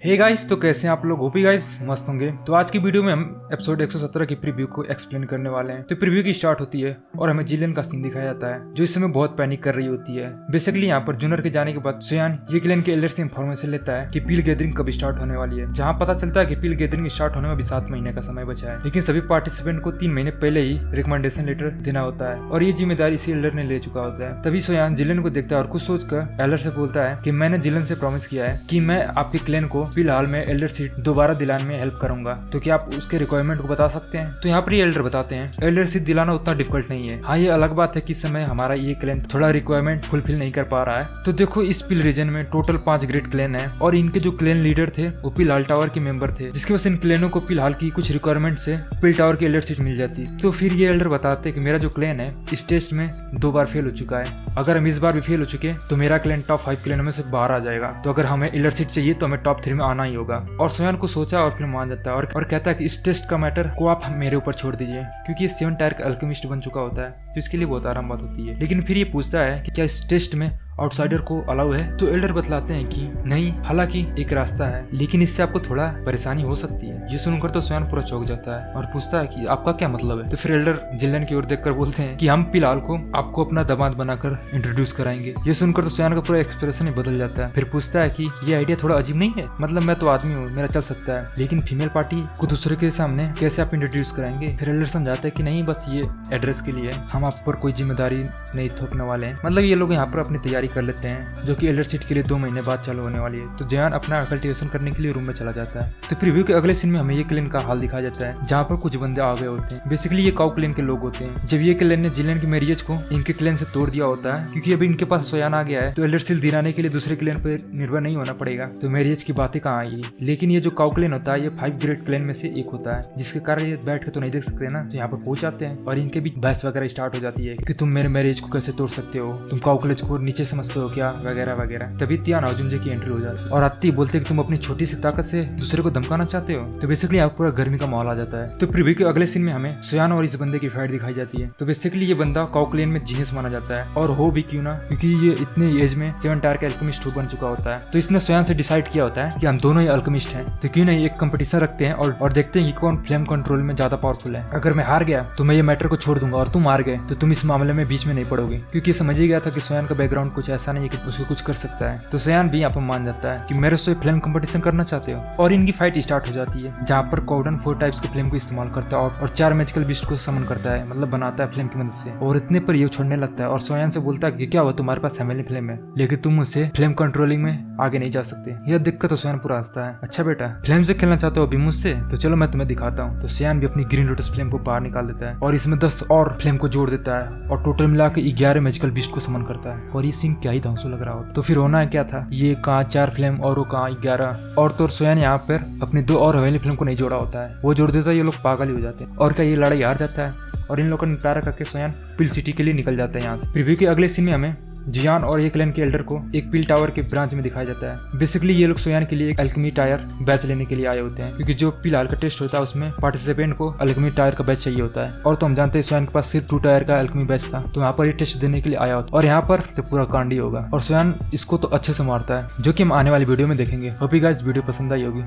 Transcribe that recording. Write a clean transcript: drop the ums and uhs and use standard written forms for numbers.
Hey guys, तो कैसे हैं आप लोग? होप गाइस मस्त होंगे। तो आज की वीडियो में हम एपिसोड 117 की प्रीव्यू को एक्सप्लेन करने वाले हैं। तो प्रीव्यू की स्टार्ट होती है और हमें जिलियन का सीन दिखाया जाता है जो इस समय बहुत पैनिक कर रही होती है। बेसिकली यहाँ पर जूनर के जाने के बाद सोयान ये क्लेन के एल्डर से इन्फॉर्मेशन लेता है कि पील गैदरिंग कब स्टार्ट होने वाली है, जहाँ पता चलता है कि पील गैदरिंग स्टार्ट होने में अभी 7 महीने का समय बचा है। लेकिन सभी पार्टिसिपेंट को 3 महीने पहले ही रिकमेंडेशन लेटर देना होता है और ये जिम्मेदारी इसी एल्डर ने ले चुका होता है। तभी सोयान जिलियन को देखता है और कुछ सोचकर एल्डर से बोलता है कि मैंने जिलियन से प्रॉमिस किया है कि मैं आपके क्लेन को फिलहाल में एल्डर सीट दोबारा दिलाने में हेल्प करूंगा, तो क्या आप उसके रिक्वायरमेंट को बता सकते हैं? तो यहाँ पर ये एल्डर बताते हैं एल्डर सीट दिलाना उतना डिफिकल्ट नहीं है। हाँ, ये अलग बात है कि इस समय हमारा ये क्लेन थोड़ा रिक्वायरमेंट फुलफिल नहीं कर पा रहा है। तो देखो, इस पिल रीजन में टोटल 5 ग्रेट क्लेन है और इनके जो क्लेन लीडर थे वो पिल टावर के मेंबर थे, जिसकी वजह से इन क्लेनों को फिलहाल की कुछ रिक्वायरमेंट से पिल टावर की एल्डर सीट मिल जाती। तो फिर ये एल्डर बताते हैं कि मेरा जो क्लेन है इस टेस्ट में 2 बार फेल हो चुका है। अगर हम इस बार भी फेल हो चुके तो मेरा क्लेन टॉप 5 क्लेनों में से बाहर आ जाएगा। तो अगर हमें एल्डर सीट चाहिए तो हमें टॉप 3 में आना ही होगा। और सोयान को सोचा और फिर मान जाता है और कहता है कि इस टेस्ट का मैटर को आप मेरे ऊपर छोड़ दीजिए, क्योंकि ये 7 टायर का अल्केमिस्ट बन चुका होता है, तो इसके लिए बहुत आराम बात होती है। लेकिन फिर ये पूछता है कि क्या इस टेस्ट में आउटसाइडर को अलाउ है? तो एल्डर बतलाते हैं कि नहीं, हालांकि एक रास्ता है लेकिन इससे आपको थोड़ा परेशानी हो सकती है। ये सुनकर तो सोयान पूरा चौंक जाता है और पूछता है कि आपका क्या मतलब है? तो फिर एल्डर जिलियन की ओर देखकर बोलते हैं कि हम फिलहाल को आपको अपना दामाद बनाकर इंट्रोड्यूस कराएंगे। ये सुनकर तो सोयान का पूरा एक्सप्रेशन ही बदल जाता है। फिर पूछता है कि ये आइडिया थोड़ा अजीब नहीं है? मतलब मैं तो आदमी हूँ, मेरा चल सकता है, लेकिन फीमेल पार्टी को दूसरे के सामने कैसे आप इंट्रोड्यूस कराएंगे? फिर एल्डर समझाता है कि नहीं, बस ये एड्रेस के लिए, हम आप पर कोई जिम्मेदारी नहीं थोपने वाले हैं। मतलब ये लोग यहाँ पर अपनी तैयारी कर लेते हैं जो कि एल्डर सीट के लिए 2 महीने बाद चालू होने वाली है। तो जयान अपना कल्टीवेशन करने के लिए रूम में चला जाता है। तो प्रीव्यू के अगले सीन में हमें ये क्लेन का हाल दिखाया जाता है जहाँ पर कुछ बंदे आ गए होते हैं। बेसिकली ये काउ क्लेन के लोग होते हैं। जब ये क्लेन ने जिलियन की मैरिज को इनके क्लेन से तोड़ दिया होता है, क्योंकि अभी इनके पास सोयान आ गया है, तो एल्डर सीट दिलाने के लिए दूसरे क्लेन पर निर्भर नहीं होना पड़ेगा। तो मैरिज की बातें कहाँ आएगी? लेकिन ये जो काउ क्लेन होता है ये 5 ग्रेट क्लेन में से एक होता है, जिसके कारण ये बैठ के तो नहीं देख सकते ना। तो यहाँ पर पहुंच जाते हैं और इनके भी बहस वगैरह स्टार्ट हो जाती है कि तुम मेरे मैरिज को कैसे तोड़ सकते हो, तुम काउ क्लेन को नीचे समझते हो क्या, वगैरह वगैरह। तभी तियान आजुंजे की एंट्री हो जाती है और आती बोलते कि तुम अपनी छोटी सी ताकत से दूसरे को धमकाना चाहते हो। तो बेसिकली आप पूरा गर्मी का माहौल आ जाता है। तो प्रीव्यू के अगले सीन में हमें सोयान और इस बंदे की फाइट दिखाई जाती है। तो बेसिकली ये बंदा काउ क्लेन में जीनियस माना जाता है, और हो भी क्यों ना, क्योंकि ये इतने एज में 7 टायर का अल्केमिस्ट बन चुका होता है। तो इसने सोयान से डिसाइड किया होता है कि हम दोनों ही अल्केमिस्ट हैं, तो क्यों नहीं एक कंपटीशन रखते हैं और देखते हैं कि कौन फ्लेम कंट्रोल में ज्यादा पावरफुल है। अगर मैं हार गया तो मैं ये मैटर को छोड़ दूंगा और तुम हार गए तो तुम इस मामले में बीच में नहीं पड़ोगे, क्योंकि समझ ही गया था कि सोयान का बैकग्राउंड कुछ ऐसा नहीं है कि उसको कुछ कर सकता है। तो सोयान भी यहाँ पर मान जाता है कि मेरे से फ्लेम कंपटीशन करना चाहते हो, और इनकी फाइट स्टार्ट हो जाती है जहाँ पर कॉर्डन 4 टाइप्स के फ्लेम को इस्तेमाल करता है और 4 मैजिकल बीस्ट को समन करता है, मतलब बनाता है फ्लेम की मदद से। और इतने पर ये छोड़ने लगता है और सोयान से बोलता है कि क्या हुआ, तुम्हारे पास फैमिली फ्लेम है लेकिन तुम मुझसे फ्लेम कंट्रोलिंग में आगे नहीं जा सकते। यह दिक्कत तो सोयान पूरा हंसता है। अच्छा बेटा, फ्लेम से खेलना चाहते हो अभी मुझसे, तो चलो मैं तुम्हें दिखाता हूँ। तो सोयान भी अपनी ग्रीन लोटस फ्लेम को बाहर निकाल देता है और इसमें 10 और फ्लेम को जोड़ देता है और टोटल मिला के 11 मैजिकल बीस्ट को समन करता है। और ये सीन क्या ही धांसू लग रहा होता। तो फिर होना क्या था, ये कहाँ 4 फ्लेम और वो कहाँ 11, और तो सोयान यहाँ पर अपनी 2 और हवेली फ्लेम को नहीं जोड़ा होता है, वो जोड़ देता है। ये लोग पागल ही हो जाते हैं और क्या ये लड़ाई हार जाता है और इन लोगों का निपटारा करके सोयान पिल सिटी के लिए निकल जाता है यहाँ से। प्रीव्यू के अगले सीन में हमें जियान और एक क्लेन के एल्डर को एक पिल टावर के ब्रांच में दिखाया जाता है। बेसिकली ये लोग सोयान के लिए एक अल्केमी टायर बैच लेने के लिए आए होते हैं, क्योंकि जो फिलहाल का टेस्ट होता है उसमें पार्टिसिपेंट को अल्केमी टायर का बैच चाहिए होता है। और तो हम जानते हैं सोयान के पास सिर्फ 2 टायर का अल्केमी बैच था, तो यहाँ पर ये टेस्ट देने के लिए आया होता है और यहाँ पर तो पूरा कांडी होगा और सोयान इसको तो अच्छे से मारता है, जो कि हम आने वाली वीडियो में देखेंगे। होप यू गाइस वीडियो पसंद आई होगी।